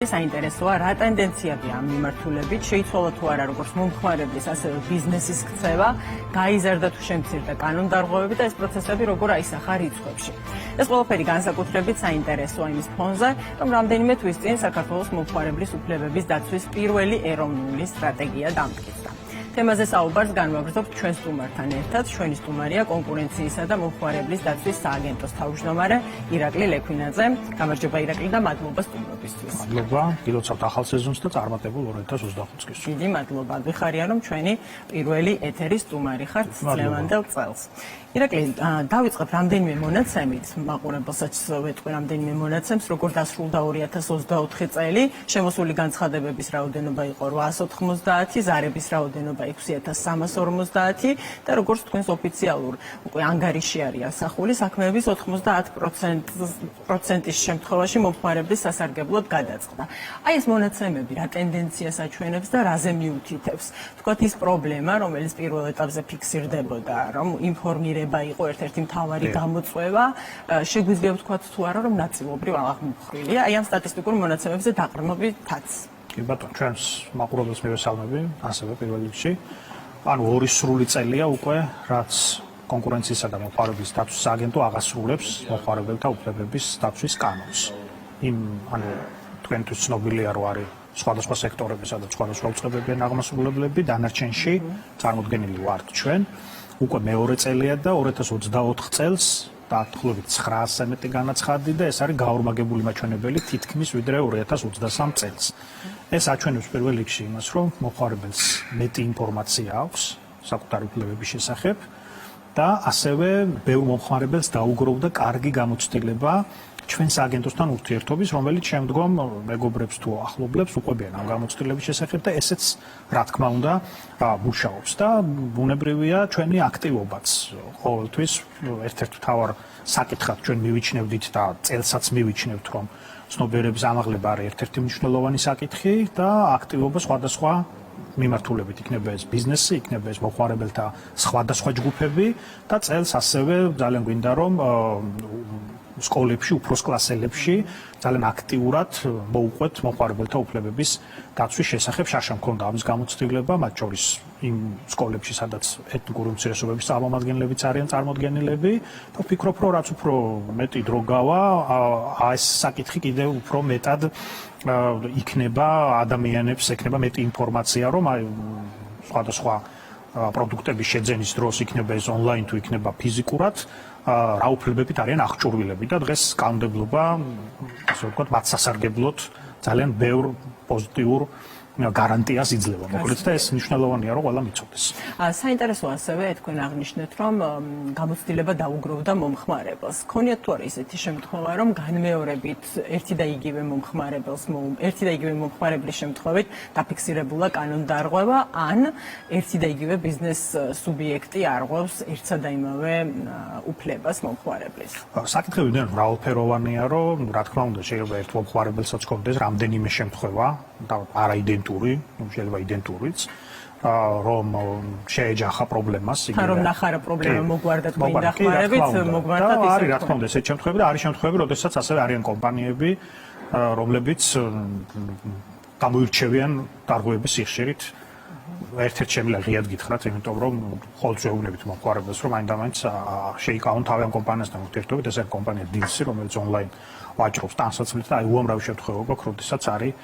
საინტერესოა რა ტენდენციებია ამ მიმართულებით, შეიცვალა თუ არა როგორც მომხმარებლის, ასევე ბიზნესის ქცევა, გაიზარდა თუ შემცირდა კანონდარღვევები და ეს პროცესები როგორ აისახა რიცხვებში. ეს ყველაფერი განსაკუთრებით საინტერესოა იმის ფონზე, რომ რამდენიმე თვის წინ საქართველოს მომხმარებლის უფლებების დაცვის პირველი ეროვნული სტრატეგია დამტკიცდა. თემაზე საუბარს განვაგრძობთ ჩვენ სტუმართან ერთად. ჩვენი სტუმარია კონკურენციისა და მომხმარებლის დაცვის სააგენტოს თავმჯდომარე ირაკლი ლექვინაძე. გამარჯობა ირაკლი და მადლობა სტუმრობისთვის. მადლობა, გილოცავთ ახალ სეზონს და წარმატებულ 2025 წელს. დიდი მადლობა. გვიხარია რომ ჩვენი პირველი ეთერის სტუმარი ხართ წლევანდელ წელს. ირაკლი, დავიწყებ რამდენიმე მონაცემით, მაყურებელსაც ვეტყვი რამდენიმე მონაცემს, როგორ დასრულდა 2024 წელი, შემოსული განცხადებების რაოდენობა იყო 890, ზარების რაოდენობა 6350 და როგორც თქვენს ოფიციალურ უკვე ანგარიში არის ასახული, საქმეების 90%-ის შემთხვევაში მომხმარებლის სასარგებლოდ გადაწყდა. აი ეს მონაცემები რა ტენდენციას აჩვენებს და რაზე მიუთითებს? თქვათ ის პრობლემა, რომელიც პირველ ეტაპზე ფიქსირდებოდა, რომ ინფორმირება იყო ერთ-ერთი მთავარი გამოწვევა, შეგვიძლია ვთქვათ თუ არა, რომ ნაწილობრივ აღმოფხვრილია, აი ამ სტატისტიკურ მონაცემებზე დაყრდნობითაც. კი ბატონო, ჩვენს მაყურებელს მივესალმები, ასევე პირველ რიგში. ანუ ორი სრული წელია უკვე, რაც კონკურენციისა და მომხმარებლის დაცვის სააგენტო აღასრულებს მომხმარებელთა უფლებების დაცვის კანონს. ანუ თქვენთვის ცნობილია, რომ არის სხვადასხვა სექტორები, სადაც სხვადასხვა უწყებებიან აღმასრულებლები, დანარჩენში წარმოდგენილი ვართ ჩვენ. უკვე მეორე წელია და 2024 წელს დაახლოებით 900-ზე მეტი განაცხადი და ეს არის გაორმაგებული მაჩვენებელი თითქმის ვიდრე 2023 წელს. ეს აჩვენებს პირველ რიგში იმას, რომ მომხმარებელს მეტი ინფორმაცია აქვს საკუთარი უფლებების შესახებ და ასევე ბევრ მომხმარებელს დაუგროვდა კარგი გამოცდილება ჩვენ სააგენტოსთან ურთიერთობის, რომელიც შემდგომ მეგობრებს თუ ახლობლებს უყვებიან ამ გამოცდილების შესახებ და ესეც რა თქმა უნდა მუშაობს და ბუნებრივია ჩვენი აქტივობაც ყოველთვის ერთ-ერთ მთავარ საკითხად ჩვენ მივიჩნევდით და წელსაც მივიჩნევთ, რომ ცნობიერების ამაღლება არის ერთ-ერთი მნიშვნელოვანი საკითხი და აქტივობა სხვადასხვა მიმართულებით, იქნება ეს ბიზნესი, იქნება ეს მომხმარებელთა სხვადასხვა ჯგუფები და წელს ასევე ძალიან გვინდა რომ სკოლებში, უფროს კლასელებში ძალიან აქტიურად მოუყვეთ მომხმარებელთა უფლებების დაცვის შესახებ. შაშა მქონდა ამის გამოცდილება, მათ შორის იმ სკოლებში, სადაც ეთნიკური უმცირესობების წარმომადგენლებიც არიან წარმოდგენილები და ვფიქრობ, რომ რაც უფრო მეტი დრო გავა, ეს საკითხი კიდევ უფრო მეტად იქნება ადამიანებს, ექნება მეტი ინფორმაცია, რომ აი სხვადასხვა პროდუქტების შეძენის დროს იქნება ეს ონლაინ თუ იქნება ფიზიკურად, რა უფლებებით არიან აღჭურვილები და დღეს კანონმდებლობა, ასე ვთქვათ, მათ სასარგებლოდ ძალიან ბევრ პოზიტიურ გარანტიას იძლევა. მოკლედ და ეს მნიშვნელოვანია, რომ ყველა მიცოდეს. საინტერესო ასევე თქვენ აღნიშნეთ, რომ გამოცდილება დაუგროვდა მომხმარებელს. ქონიათ თუ არა ისეთი შემთხვევა, რომ განმეორებით ერთი და იგივე მომხმარებლის შემთხვევით დაფიქსირებულა კანონდარღვევა, ან ერთი და იგივე ბიზნეს სუბიექტი არღვევს ერთსა და იმავე უფლებას მომხმარებლის? საკითხები მრავალფეროვანია, რომ რა თქმა უნდა შეიძლება ერთ მომხმარებელსაც ჰქონდეს რამდენიმე შემთხვევა და არაიდენტური, შეიძლება იდენტურიც, რომ შეეჯახა პრობლემას, რომ ნახარა პრობლემა მოგვარდა თქვენი დახმარებით, მოგვარდა ის. არის რა თქმა უნდა ესეთ შემთხვევები და არის შემთხვევები, როდესაც ასევე არიან კომპანიები, რომლებიც გამოირჩევიან დარღვევების სიხშირით. ერთ-ერთ შემიძლია ღიად გითხრათ, იმიტომ რომ ხოლმე ვეუბნებით მომხმარებელს, რომ აინდა-მაინც შეიკავონ თავიანთ კომპანიასთან ურთიერთობით, ეს არის კომპანია დილსი, რომელიც ონლაინ ვაჭრობს ტანსაცმლით და აი უამრავი შემთხვევა გვაქვს, როდესაც არის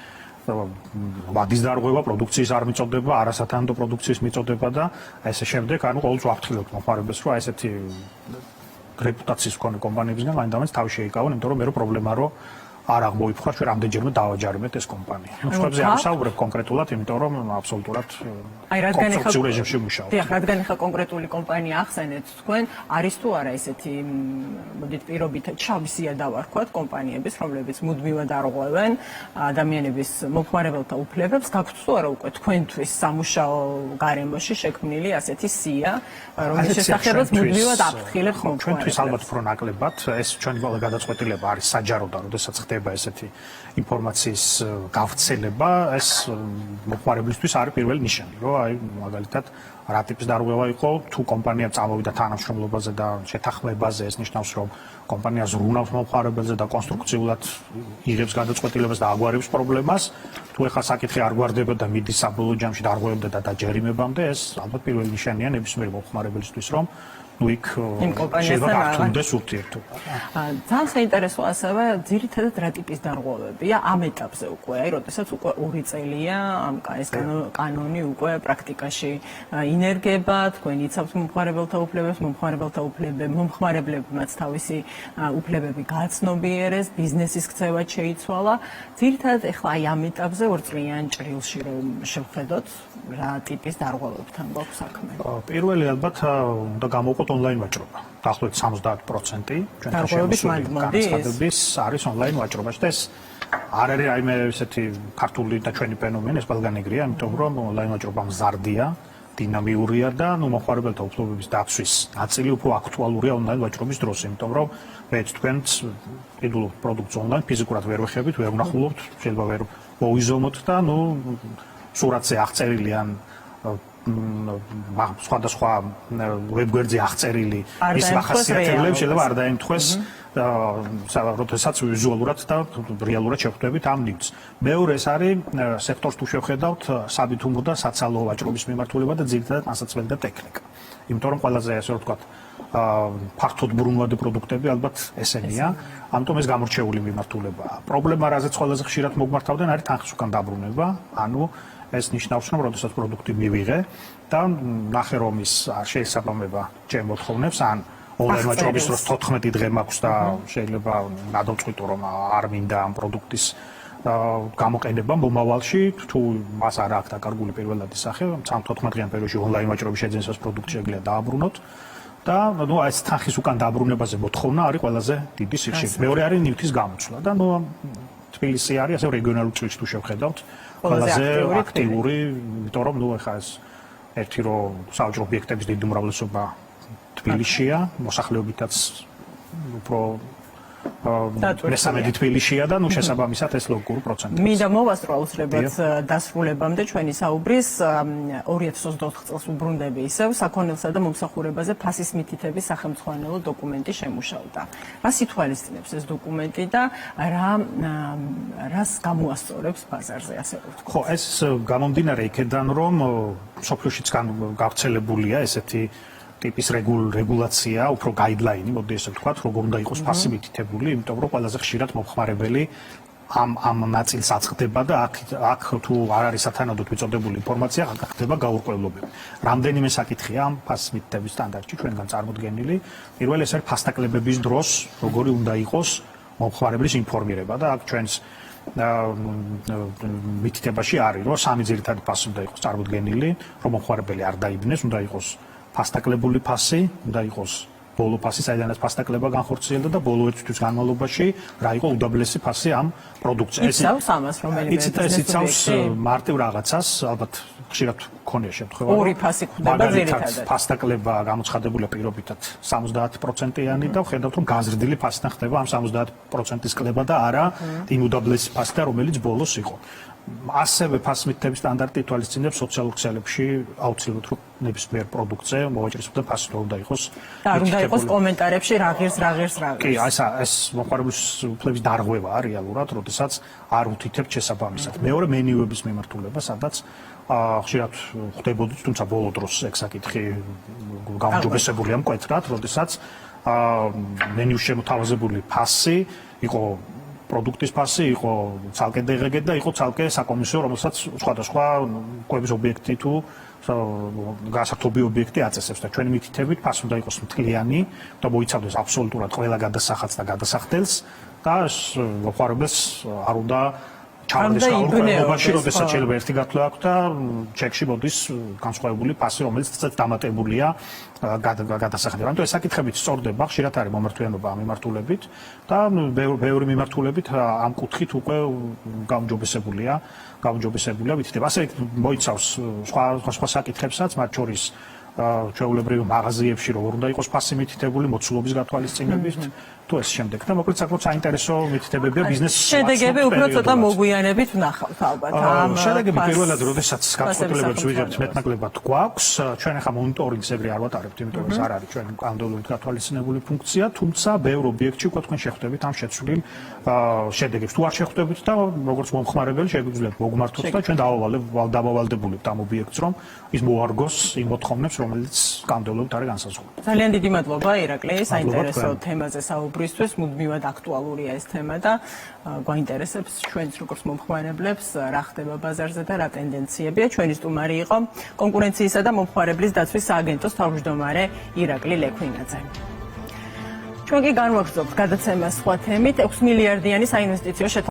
ვადის დარღვევა, პროდუქციის არ მიწოდება, არასათანადო პროდუქციის მიწოდება და ესე შემდეგ, ანუ ყოველთვის ვაფრთხილებთ მომხმარებელს, რომ ესეთი რეპუტაციის მქონე კომპანიებისგან მაინდა-მაინც თავი შეიკავონ, იმიტომ რომ მე რო პრობლემა რო არ აღმოიფხარ, ჩვენ რამდენჯერმე დავაჯარებთ ეს კომპანია. სხვებზე არ ვსაუბრებ კონკრეტულად, იმიტომ რომ აბსოლუტურად კონსტრუქციულ რეჟიმში მუშაობ. დიახ, რადგან ახლა კონკრეტული კომპანია ახსენეთ თქვენ, არის თუ არა ესეთი, მოდით პირობით ჩავსია დავარქვათ კომპანიების, რომლებიც მუდმივად არღვევენ ადამიანების მომხმარებელთა უფლებებს, გაქვთ თუ არა უკვე თქვენთვის სამუშაო გარემოში შექმნილი ასეთი სია, რომლის შესახებაც მუდმივად აფრთხილებთ მომხმარებელს? ჩვენთვის ალბათ უფრო ნაკლებად, ეს ჩვენი გადაწყვეტილება არის საჯარო და როდესაც ხდება ხდება ესეთი ინფორმაციის გავრცელება, ეს მოხმარებლისთვის არის პირველი ნიშანი, რომ აი მაგალითად რა ტიპის დარღვევა იყო, თუ კომპანია წამოვიდა თანამშრომლობაზე და შეთანხმებაზე, ეს ნიშნავს, რომ კომპანია ზრუნავს მომხმარებელზე და კონსტრუქციულად იღებს გადაწყვეტილებას და აგვარებს პრობლემას. თუ ეხლა საკითხი არ გვარდება და მიდის საბოლოო ჯამში დარღვევამდე და დაჯერიმებამდე, ეს ალბათ პირველი ნიშანია ნებისმიერ მომხმარებელისთვის, რომ იქ შეიძლება გართულდეს ურთიერთობა. ძალიან საინტერესო ასევე ძირითადად რა ტიპის დარღვევებია ამ ეტაპზე უკვე, აი, როდესაც უკვე 2 წელია ეს კანონი უკვე პრაქტიკაში ინერგება, თქვენ იცავთ მომხმარებელთა უფლებებს, მომხმარებლებმაც თავისი უფლებები გააცნობიერეს, ბიზნესის ქცევაც შეიცვალა. ძირითადად ეხლა აი ამ ეტაპზე 2 წლიან ჭრილში რომ შევხედოთ, რა ტიპის დარღვევებთან გვაქვს საქმე. პირველი ალბათ უნდა გამოვყოთ ონლაინ ვაჭრობა. დაახლოებით 70% ჩვენთან განაცხადების არის ონლაინ ვაჭრობაში და ეს არ არის რაიმე ესეთი ქართული და ჩვენი ფენომენი, ეს ყველგან ეგრეა, იმიტომ რომ ონლაინ ვაჭრობა მზარდია, დინამიურია და მომხმარებელთა უფლებების დაცვის ნაწილი უფრო აქტუალურია ონლაინ ვაჭრობის დროს, იმიტომ რომ მეც თქვენც ყიდულობთ პროდუქტს ონლაინ, ფიზიკურად ვერ ვეხებით, ვერ ვნახულობთ, შეიძლება ვერ მოვიზომოთ და სურათზე აღწერილი ან სხვადასხვა ვებგვერდზე აღწერილი ის მახასიათებლები შეიძლება არ დაემთხვეს როდესაც ვიზუალურად და რეალურად შევხვდებით ამ ნივთს. მეორე ეს არის სექტორს თუ შევხედავთ საბითუმო და საცალო ვაჭრობის მიმართულება და ძირითადად მასაცვლელი და ტექნიკა. იმიტომ რომ ყველაზე ასე რომ ვთქვათ ფართოდ ბრუნვადი პროდუქტები ალბათ ესენია, ამიტომ ეს გამორჩეული მიმართულებაა. პრობლემა, რაზეც ყველაზე ხშირად მოგმართავდნენ, არის თანხის უკან დაბრუნება, ანუ ეს ნიშნავს, რომ როდესაც პროდუქტი მივიღე და ნახე რომ ის არ შეესაბამება ჩემ მოთხოვნებს, ან ონლაინ ვაჭრობის დროს 14 დღე მაქვს და შეიძლება გადავწყვიტო რომ არ მინდა ამ პროდუქტის გამოყენება მომავალში, თუ მას არ აქვს დაკარგული პირველადი სახე, 14 დღიან პერიოდში ონლაინ ვაჭრობის შეძენისას პროდუქტი შეიძლება დააბრუნოთ და ეს თანხის უკან დაბრუნებაზე მოთხოვნა არის ყველაზე დიდი სიხშირე. მეორე არის ნივთის გამოცვლა და თბილისი არის ასე რეგიონალურ წრეში თუ შევხედავთ ყველაზე აქტიური, იმიტომ რომ ეხლა ეს ერთი რომ საავჭრო ობიექტების დიდი უმრავლესობა თბილისშია, მოსახლეობითაც უფრო მესამედი თბილისშია და შესაბამისად ეს ლოგიკური პროცენტია. მინდა მოვასწრო აუცილებლად დასრულებამდე ჩვენი საუბრის 2024 წელს უბრუნდები ისევ საქონელსა და მომსახურებაზე ფასის მითითების სახელმძღვანელო დოკუმენტი შემუშავდა. რას ითვალისწინებს ეს დოკუმენტი და რას გამოასწორებს ბაზარზე, ასე ვთქვათ? ხო, ეს გამომდინარე იქედან, რომ სოფლიოშიც გავრცელებულია ესეთი ტიპის რეგულაცია, უფრო გაიდლაინი, მოდი ესე ვთქვათ, როგორ უნდა იყოს ფასი მითითებული, იმიტომ რომ ყველაზე ხშირად მომხმარებელი ამ ნაწილს აწყდება და აქ თუ არ არის სათანადოდ მიწოდებული ინფორმაცია, ხდება გაურკვევლობები. რამდენიმე საკითხია ამ ფასის მითითების სტანდარტში ჩვენგან წარმოდგენილი. პირველი ეს არის ფასდაკლებების დროს, როგორი უნდა იყოს მომხმარებლის ინფორმირება და აქ ჩვენს მითითებაში არის, რომ 3 ძირითადი ფასი უნდა იყოს წარმოდგენილი, რომ მომხმარებელი არ დაიბნეს, უნდა იყოს ფასდაკლებული ფასი, უნდა იყოს ბოლო ფასი, საიდანაც ფასდაკლება განხორციელდა და ბოლო 1 თვის განმავლობაში რა იყო უდაბლესი ფასი ამ პროდუქტზე. იცავს ამას რომელიმე იცავს მარტივ რაღაცას, ალბათ ხშირად ქონია შემთხვევა. 2 ფასი ხდება ძირითადად. ფასდაკლება გამოცხადებულია პირობითად 70%-იანი და ვხედავთ რომ გაზრდილი ფასთან ხდება ამ 70%-ის კლება და არა იმ უდაბლესი ფასთან, რომელიც ბოლოს იყო. ასევე ფასის მითითების სტანდარტი ითვალისწინებს სოციალურ ქსელებში აუცილებლად რომ ნებისმიერ პროდუქტზე მოვაჭრისფრთა ფასი უნდა იყოს. და არ უნდა იყოს კომენტარებში რა ღირს. კი, ეს მომხმარებლის უფლების დარღვევაა რეალურად, როდესაც არ უთითებთ შესაბამისად. მეორე მენიუების მიმართულება, სადაც ხშირად ხდებოდით, თუმცა ბოლო დროს ეგ საკითხი გაუმჯობესებულია მკვეთრად, როდესაც მენიუს შემოთავაზებული ფასი იყო პროდუქტის ფასი, იყო ცალკე DGG და იყო ცალკე საკომისიო, რომელსაც სხვადასხვა კვების ობიექტი თუ გასართობი ობიექტი აწესებს და ჩვენი მითითებით ფასი უნდა იყოს მთლიანი და მოიცავდეს აბსოლუტურად ყველა გადასახადს და გადასახდელს და მომხმარებელს არ უნდა ჩავარდეს გაურკვევლობაში, როდესაც შეიძლება ერთი გათვლა აქვს და ჩეკში მოდის განსხვავებული ფასი, რომელიც დამატებულია გადასახადება. ამიტომ ეს საკითხებით სწორდება, ხშირად არის მომართვიანობა ამ მიმართულებით და ბევრი მიმართულებით ამ კუთხით უკვე გაუმჯობესებულია მითითება. ასე მოიცავს სხვა საკითხებსაც, მათ შორის ჩვეულებრივ მაღაზიებში როგორ უნდა იყოს ფასი მითითებული, მოცულობის გათვალისწინებით თუ ეს შემდეგ. და მოკლედ საკმაოდ საინტერესო მითითებებია ბიზნესის შედეგები უფრო ცოტა მოგვიანებით ვნახავთ ალბათ ამ შედეგები პირველად როდესაც განხორციელებებს ვიძებთ მეტნაკლებად გვაქვს, ჩვენ ახლა მონიტორინგს ეგრე არ ვატარებთ, იმიტომ რომ ეს არ არის ჩვენი კანონით გათვალისწინებული ფუნქცია, თუმცა ბევრ ობიექტში უკვე თქვენ შეხვდებით ამ შეცვლილ შედეგებს. თუ არ შეხვდებით და როგორც მომხმარებელი შეგვიძლიათ მოგმართოთ და ჩვენ დავავალდებულებთ ამ ობიექტს, რომ ის მოარგოს იმ მოთხოვნებს, რომელიც კანონით არის განსაზღვრული. ძალიან დიდი მადლობა ირაკლი, საინტერესო თემაზე საუბრისთვის, მუდმივად აქტუალურია ეს თემა და გვაინტერესებს ჩვენს როგორც მომხმარებლებს რა ხდება ბაზარზე და რა ტენდენციებია. ჩვენი სტუმარი იყო კონკურენციისა და მომხმარებლის დაცვის სააგენტოს თავმჯდომარე ირაკლი ლექვინაძე. ჩვენ კი განვაგრძობთ გადაცემას სხვა თემით 6 მილიარდიანი საინვესტიციო